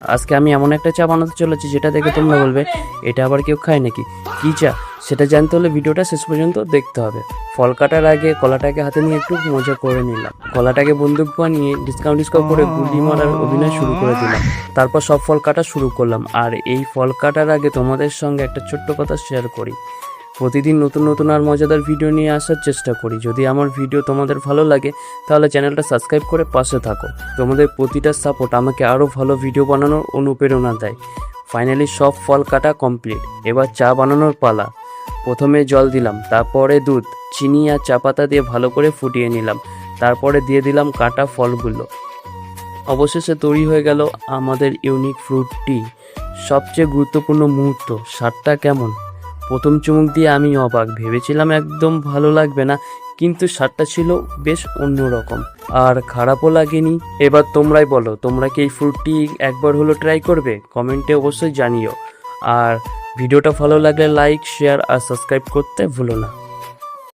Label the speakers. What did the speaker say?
Speaker 1: আজকে আমি এমন একটা চা বানাতে চলেছি যেটা দেখে তোমরা বলবে এটা আবার কেউ খায় নাকি। কী চা সেটা জানতে হলে ভিডিওটা শেষ পর্যন্ত দেখতে হবে। ফল কাটার আগে কলাটাকে হাতে নিয়ে একটু মজা করে নিলাম। কলাটাকে বন্দুক বানিয়ে ডিসকাউন্ট করে গুলি মারার অভিনয় শুরু করে দিলাম। তারপর সব ফল কাটা শুরু করলাম। আর এই ফল কাটার আগে তোমাদের সঙ্গে একটা ছোট্ট কথা শেয়ার করি। প্রতিদিন নতুন নতুন আর মজাদার ভিডিও নিয়ে আসার চেষ্টা করি। যদি আমার ভিডিও তোমাদের ভালো লাগে তাহলে চ্যানেলটা সাবস্ক্রাইব করে পাশে থাকো। তোমাদের প্রতিটা সাপোর্ট আমাকে আরও ভালো ভিডিও বানানোর অনুপ্রেরণা দেয়। ফাইনালি সব ফল কাটা কমপ্লিট। এবার চা বানানোর পালা। প্রথমে জল দিলাম, তারপরে দুধ, চিনি আর চা পাতা দিয়ে ভালো করে ফুটিয়ে নিলাম। তারপরে দিয়ে দিলাম কাটা ফলগুলো। অবশেষে তৈরি হয়ে গেল আমাদের ইউনিক ফ্রুট টি। সবচেয়ে গুরুত্বপূর্ণ মুহূর্ত, স্বাদটা কেমন? প্রথম চুমুক দিয়ে আমি অবাক। ভেবেছিলাম একদম ভালো লাগবে না, কিন্তু স্বাদটা ছিল বেশ অন্যরকম আর খারাপও লাগেনি। এবার তোমরাই বলো, তোমরা কি এই ফ্রুটটি একবার হলো ট্রাই করবে? কমেন্টে অবশ্যই জানিও। আর ভিডিওটা ভালো লাগলে লাইক, শেয়ার আর সাবস্ক্রাইব করতে ভুলো না।